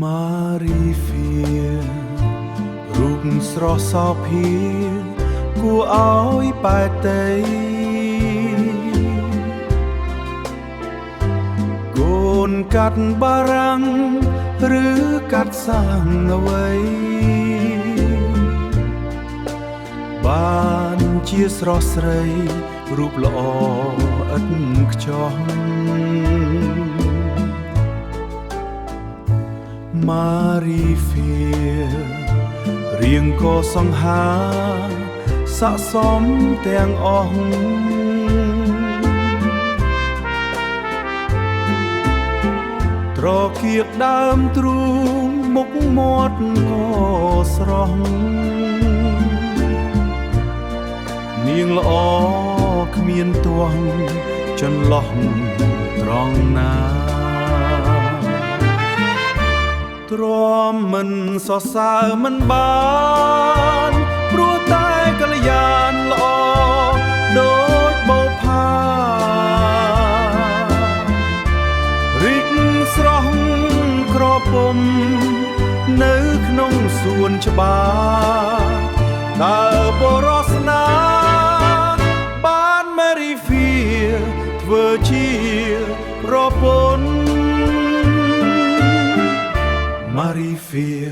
ម៉ារីហ្វៀរូបស្រស់សោភាគួរឲ្យបែកតីកូនកាត់បារាំងឬកាត់សាំងអ្វីបានជាស្រស់ស្រីរូបល្អឥតខ្ចោះម៉ារីហ្វៀរៀងក៏សង្ហាស័ក្តិសមទាំងអស់ត្រកៀកដើមទ្រូងមុខមាត់ក៏ស្រស់នាងល្អគ្មានទាស់ចន្លោះត្រង់ណាទ្រាំមិនសរសើរមិនបានព្រោះតែកល្យានល្អដូចបោផារីកស្រស់ក្រពុំនៅក្នុងសួនច្បារតើបរោះស្នាបានម៉ារីហ្វៀធ្វើជាប្រពន្ធMarifia,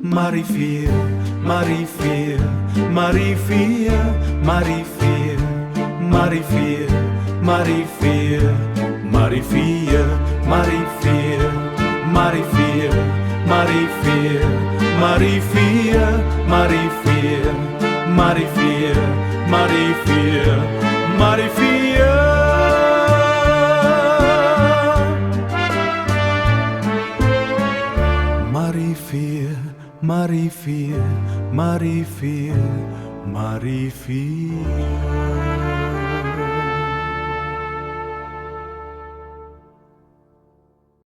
Marifia, Marifia, Marifia, Marifia, Marifia, Marifia, Marifia, Marifia, Marifia, Marifia, Marifia, Marifia, Marifia, Marifia, Marifia. Marifia, Marifia, Marifia.